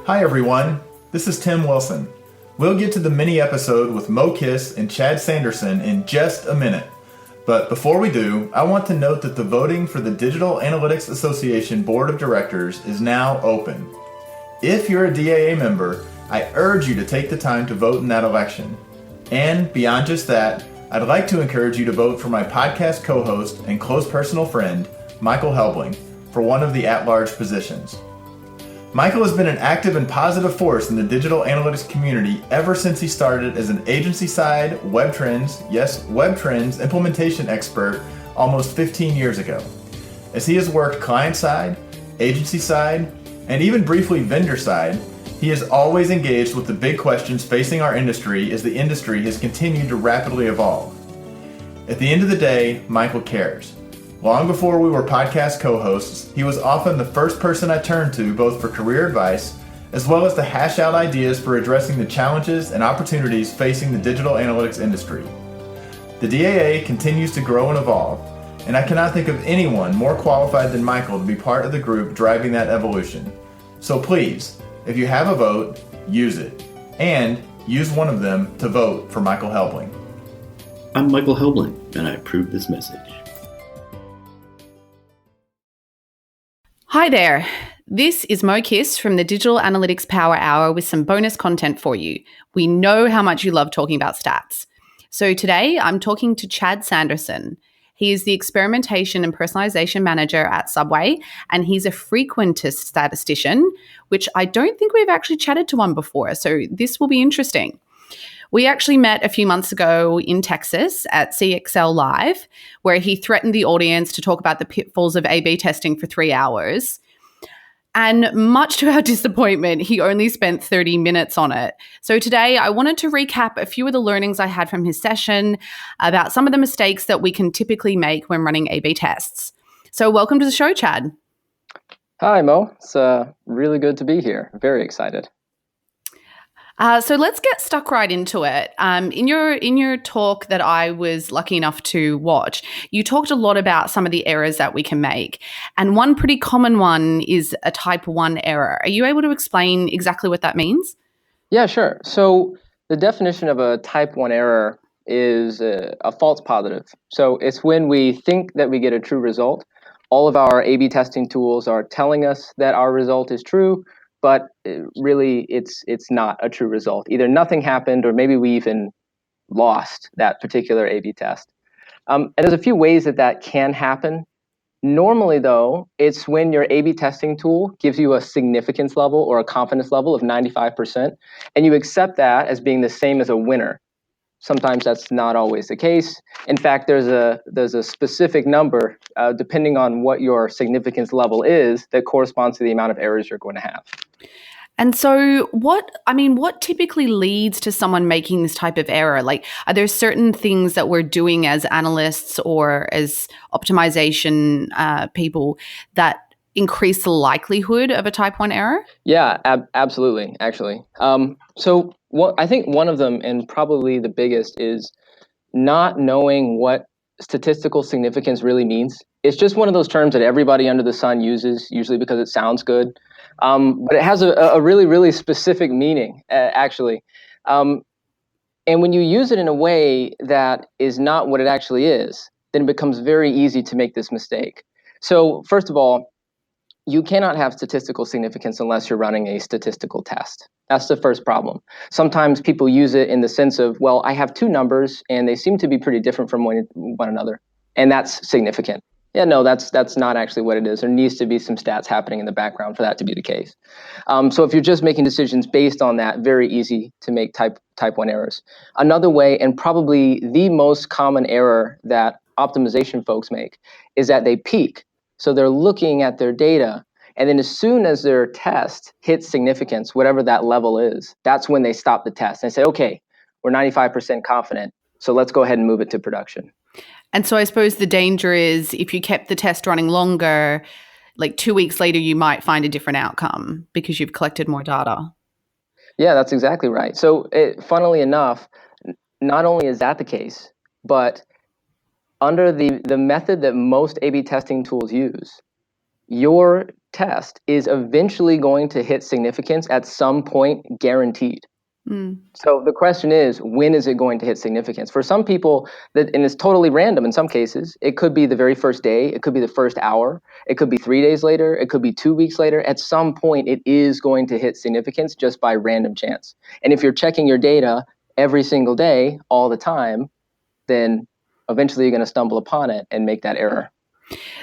Hi everyone, this is Tim Wilson. We'll get to the mini episode with Mo Kiss and Chad Sanderson in just a minute. But before we do, I want to note that the voting for the Digital Analytics Association Board of Directors is now open. If you're a DAA member, I urge you to take the time to vote in that election. And beyond just that, I'd like to encourage you to vote for my podcast co-host and close personal friend, Michael Helbling, for one of the at-large positions. Michael has been an active and positive force in the digital analytics community ever since he started as an agency-side web trends implementation expert almost 15 years ago. As he has worked client-side, agency-side, and even briefly vendor-side, he has always engaged with the big questions facing our industry as the industry has continued to rapidly evolve. At the end of the day, Michael cares. Long before we were podcast co-hosts, he was often the first person I turned to both for career advice, as well as to hash out ideas for addressing the challenges and opportunities facing the digital analytics industry. The DAA continues to grow and evolve, and I cannot think of anyone more qualified than Michael to be part of the group driving that evolution. So please, if you have a vote, use it. And use one of them to vote for Michael Helbling. I'm Michael Helbling, and I approve this message. Hi there. This is Mo Kiss from the Digital Analytics Power Hour with some bonus content for you. We know how much you love talking about stats. So today I'm talking to Chad Sanderson. He is the experimentation and personalization manager at Subway, and he's a frequentist statistician, which I don't think we've actually chatted to one before. So this will be interesting. We actually met a few months ago in Texas at CXL Live, where he threatened the audience to talk about the pitfalls of A/B testing for 3 hours. And much to our disappointment, he only spent 30 minutes on it. So today I wanted to recap a few of the learnings I had from his session about some of the mistakes that we can typically make when running A/B tests. So welcome to the show, Chad. Hi, Mo. It's really good to be here. Very excited. So let's get stuck right into it. In your talk that I was lucky enough to watch, you talked a lot about some of the errors that we can make. And one pretty common one is a type 1 error. Are you able to explain exactly what that means? Yeah, sure. So the definition of a type 1 error is a false positive. So it's when we think that we get a true result. All of our A/B testing tools are telling us that our result is true, but really it's not a true result. Either nothing happened or maybe we even lost that particular A/B test. And there's a few ways that can happen. Normally, though, it's when your A/B testing tool gives you a significance level or a confidence level of 95%, and you accept that as being the same as a winner. Sometimes that's not always the case. In fact, there's a specific number, depending on what your significance level is, that corresponds to the amount of errors you're going to have. And so what typically leads to someone making this type of error? Like, are there certain things that we're doing as analysts or as optimization people that increase the likelihood of a type 1 error? Yeah, absolutely, actually. So I think one of them, and probably the biggest, is not knowing what statistical significance really means. It's just one of those terms that everybody under the sun uses, usually because it sounds good. But it has a really, really specific meaning, actually. And when you use it in a way that is not what it actually is, then it becomes very easy to make this mistake. So first of all, you cannot have statistical significance unless you're running a statistical test. That's the first problem. Sometimes people use it in the sense of, well, I have two numbers and they seem to be pretty different from one another, and that's significant. Yeah, no, that's not actually what it is. There needs to be some stats happening in the background for that to be the case. So if you're just making decisions based on that, very easy to make type 1 errors. Another way, and probably the most common error that optimization folks make, is that they peak. So they're looking at their data, and then as soon as their test hits significance, whatever that level is, that's when they stop the test and say, okay, we're 95% confident, so let's go ahead and move it to production. And so I suppose the danger is if you kept the test running longer, like 2 weeks later, you might find a different outcome because you've collected more data. Yeah, that's exactly right. So funnily enough, not only is that the case, but under the method that most A/B testing tools use, your test is eventually going to hit significance at some point, guaranteed. So the question is, when is it going to hit significance? For some people, and it's totally random in some cases, it could be the very first day, it could be the first hour, it could be 3 days later, it could be 2 weeks later. At some point, it is going to hit significance just by random chance. And if you're checking your data every single day, all the time, then eventually you're going to stumble upon it and make that error.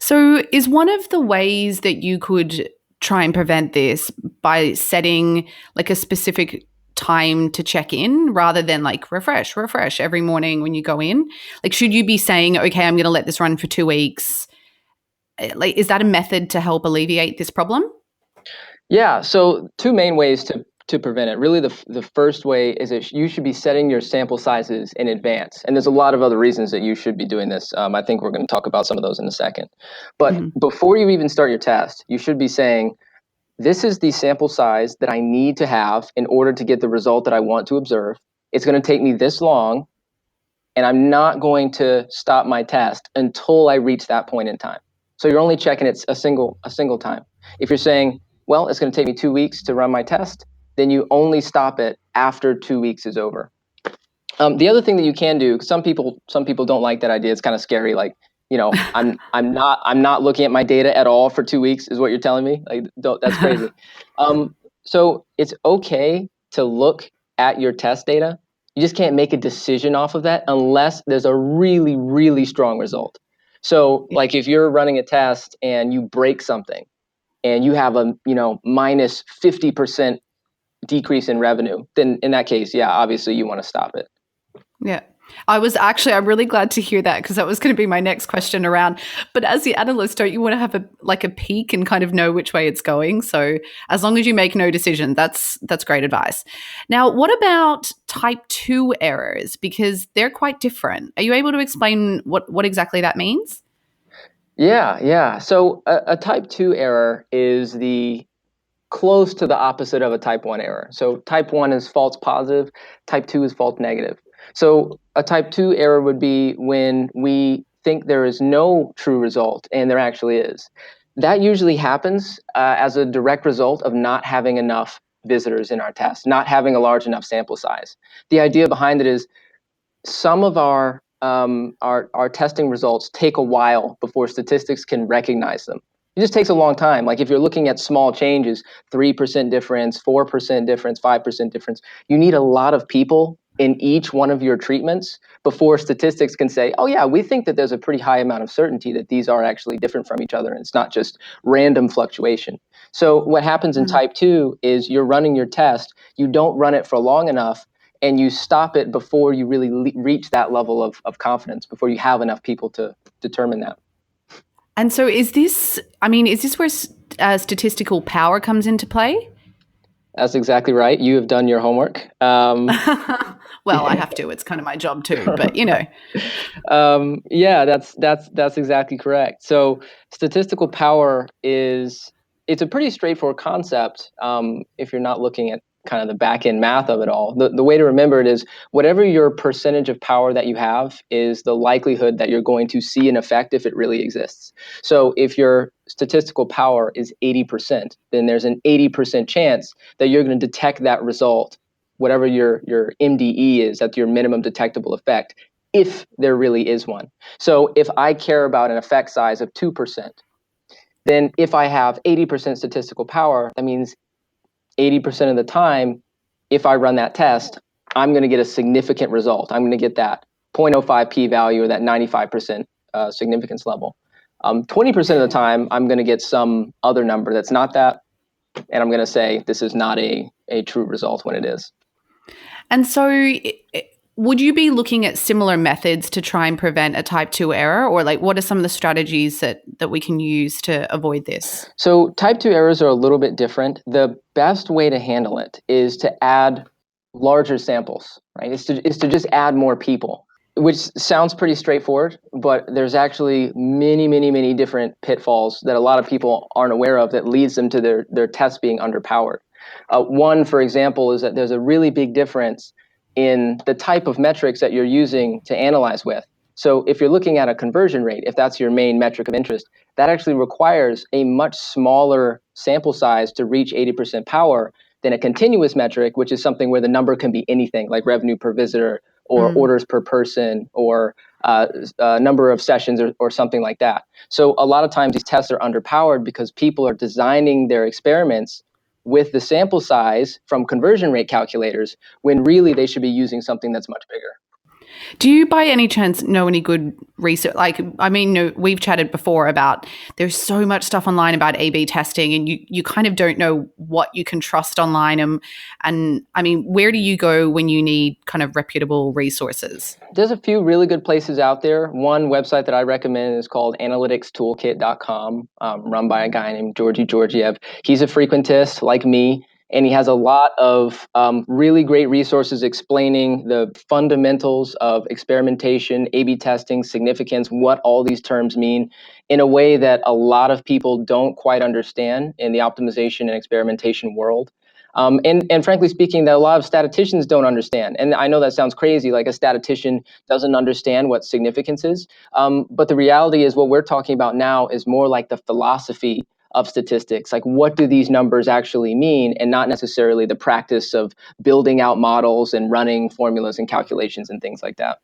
So is one of the ways that you could try and prevent this by setting like a specific time to check in rather than like refresh every morning when you go in? Like, should you be saying, okay, I'm going to let this run for 2 weeks? Like, is that a method to help alleviate this problem? Yeah, so two main ways to prevent it. Really, the first way is that you should be setting your sample sizes in advance. And there's a lot of other reasons that you should be doing this. I think we're going to talk about some of those in a second. But before you even start your test, you should be saying, this is the sample size that I need to have in order to get the result that I want to observe. It's going to take me this long, and I'm not going to stop my test until I reach that point in time. So you're only checking it a single time. If you're saying, well, it's going to take me 2 weeks to run my test, then you only stop it after 2 weeks is over. The other thing that you can do, some people don't like that idea. It's kind of scary. Like, I'm not looking at my data at all for 2 weeks, is what you're telling me. Like, that's crazy. So it's okay to look at your test data. You just can't make a decision off of that unless there's a really, really strong result. So, like, if you're running a test and you break something, and you have a minus 50% decrease in revenue, then in that case, yeah, obviously you want to stop it. Yeah. I'm really glad to hear that, because that was going to be my next question around. But as the analyst, don't you want to have a peek and kind of know which way it's going? So as long as you make no decision, that's great advice. Now, what about type 2 errors? Because they're quite different. Are you able to explain what exactly that means? Yeah. So a type 2 error is the close to the opposite of a type 1 error. So type 1 is false positive, type 2 is false negative. So a type 2 error would be when we think there is no true result and there actually is. That usually happens as a direct result of not having enough visitors in our test, not having a large enough sample size. The idea behind it is some of our testing results take a while before statistics can recognize them. It just takes a long time. Like if you're looking at small changes, 3% difference, 4% difference, 5% difference, you need a lot of people in each one of your treatments before statistics can say, oh yeah, we think that there's a pretty high amount of certainty that these are actually different from each other, and it's not just random fluctuation. So what happens in type 2 is you're running your test, you don't run it for long enough, and you stop it before you really reach that level of confidence, before you have enough people to determine that. And so is this where statistical power comes into play? That's exactly right. You have done your homework. Well, I have to. It's kind of my job too, but Yeah, that's exactly correct. So statistical power it's a pretty straightforward concept if you're not looking at kind of the back end math of it all. The way to remember it is whatever your percentage of power that you have is the likelihood that you're going to see an effect if it really exists. So if your statistical power is 80%, then there's an 80% chance that you're going to detect that result, whatever your MDE is, that's your minimum detectable effect, if there really is one. So if I care about an effect size of 2%, then if I have 80% statistical power, that means 80% of the time, if I run that test, I'm going to get a significant result. I'm going to get that 0.05 p-value or that 95% significance level. 20% of the time, I'm going to get some other number that's not that, and I'm going to say this is not a true result when it is. And so would you be looking at similar methods to try and prevent a type 2 error, or like what are some of the strategies that we can use to avoid this? So type 2 errors are a little bit different. The best way to handle it is to add larger samples, right? Is to just add more people, which sounds pretty straightforward, but there's actually many, many, many different pitfalls that a lot of people aren't aware of that leads them to their tests being underpowered. One, for example, is that there's a really big difference in the type of metrics that you're using to analyze with. So if you're looking at a conversion rate, if that's your main metric of interest, that actually requires a much smaller sample size to reach 80% power than a continuous metric, which is something where the number can be anything like revenue per visitor or orders per person or number of sessions or something like that. So a lot of times these tests are underpowered because people are designing their experiments with the sample size from conversion rate calculators when really they should be using something that's much bigger. Do you by any chance know any good research? Like, I mean, no, we've chatted before about there's so much stuff online about A/B testing, and you kind of don't know what you can trust online. And I mean, where do you go when you need kind of reputable resources? There's a few really good places out there. One website that I recommend is called analyticstoolkit.com, run by a guy named Georgi Georgiev. He's a frequentist like me, and he has a lot of really great resources explaining the fundamentals of experimentation, A/B testing, significance, what all these terms mean in a way that a lot of people don't quite understand in the optimization and experimentation world. And frankly speaking, that a lot of statisticians don't understand. And I know that sounds crazy, like a statistician doesn't understand what significance is. But the reality is what we're talking about now is more like the philosophy of statistics. Like, what do these numbers actually mean, and not necessarily the practice of building out models and running formulas and calculations and things like that.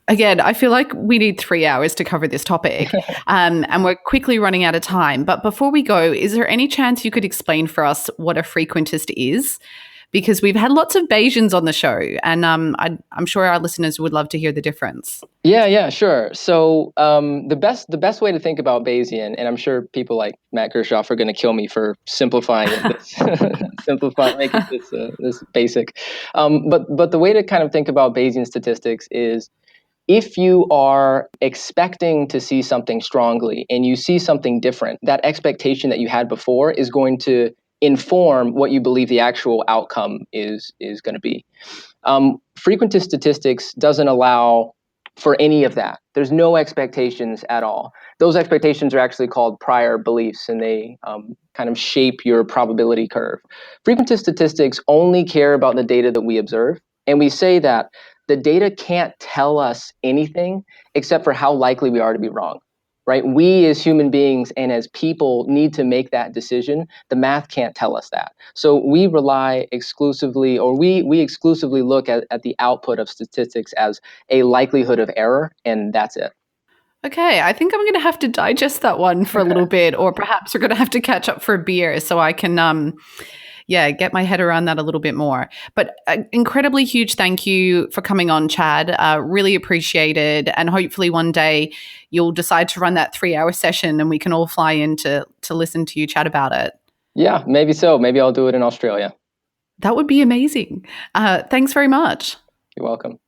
Again, I feel like we need 3 hours to cover this topic, and we're quickly running out of time. But before we go, is there any chance you could explain for us what a frequentist is? Because we've had lots of Bayesians on the show, and I'm sure our listeners would love to hear the difference. Yeah, sure. So the best way to think about Bayesian, and I'm sure people like Matt Gershoff are going to kill me for simplifying it, making this basic. But the way to kind of think about Bayesian statistics is if you are expecting to see something strongly and you see something different, that expectation that you had before is going to inform what you believe the actual outcome is going to be. Frequentist statistics doesn't allow for any of that. There's no expectations at all. Those expectations are actually called prior beliefs, and they kind of shape your probability curve. Frequentist statistics only care about the data that we observe, and we say that the data can't tell us anything except for how likely we are to be wrong, right? We as human beings and as people need to make that decision. The math can't tell us that. So we rely exclusively, or we exclusively look at the output of statistics as a likelihood of error, and that's it. Okay, I think I'm going to have to digest that one for a little bit, or perhaps we're going to have to catch up for a beer so I can get my head around that a little bit more. But incredibly huge thank you for coming on, Chad. Really appreciate it. And hopefully one day you'll decide to run that 3-hour session and we can all fly in to listen to you chat about it. Yeah, maybe so. Maybe I'll do it in Australia. That would be amazing. Thanks very much. You're welcome.